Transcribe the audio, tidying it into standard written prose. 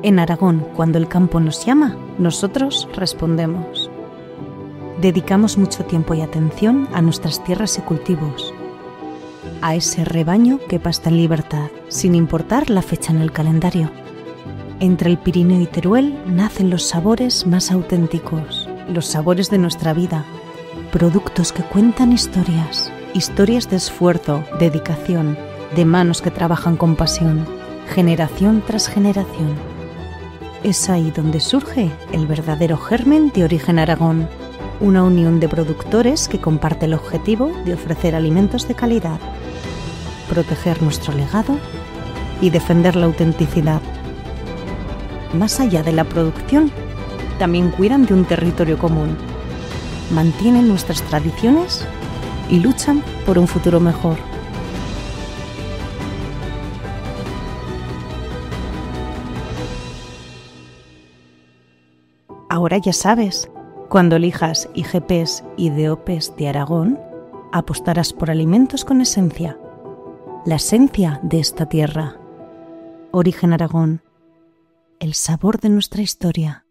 En Aragón, cuando el campo nos llama, nosotros respondemos. Dedicamos mucho tiempo y atención a nuestras tierras y cultivos, a ese rebaño que pasta en libertad, sin importar la fecha en el calendario. Entre el Pirineo y Teruel nacen los sabores más auténticos, los sabores de nuestra vida, productos que cuentan historias, historias de esfuerzo, dedicación, de manos que trabajan con pasión, generación tras generación. Es ahí donde surge el verdadero germen de Origen Aragón, una unión de productores que comparte el objetivo de ofrecer alimentos de calidad, proteger nuestro legado y defender la autenticidad. Más allá de la producción, también cuidan de un territorio común, mantienen nuestras tradiciones y luchan por un futuro mejor. Ahora ya sabes, cuando elijas IGPs y DOPs de Aragón, apostarás por alimentos con esencia, la esencia de esta tierra. Origen Aragón, el sabor de nuestra historia.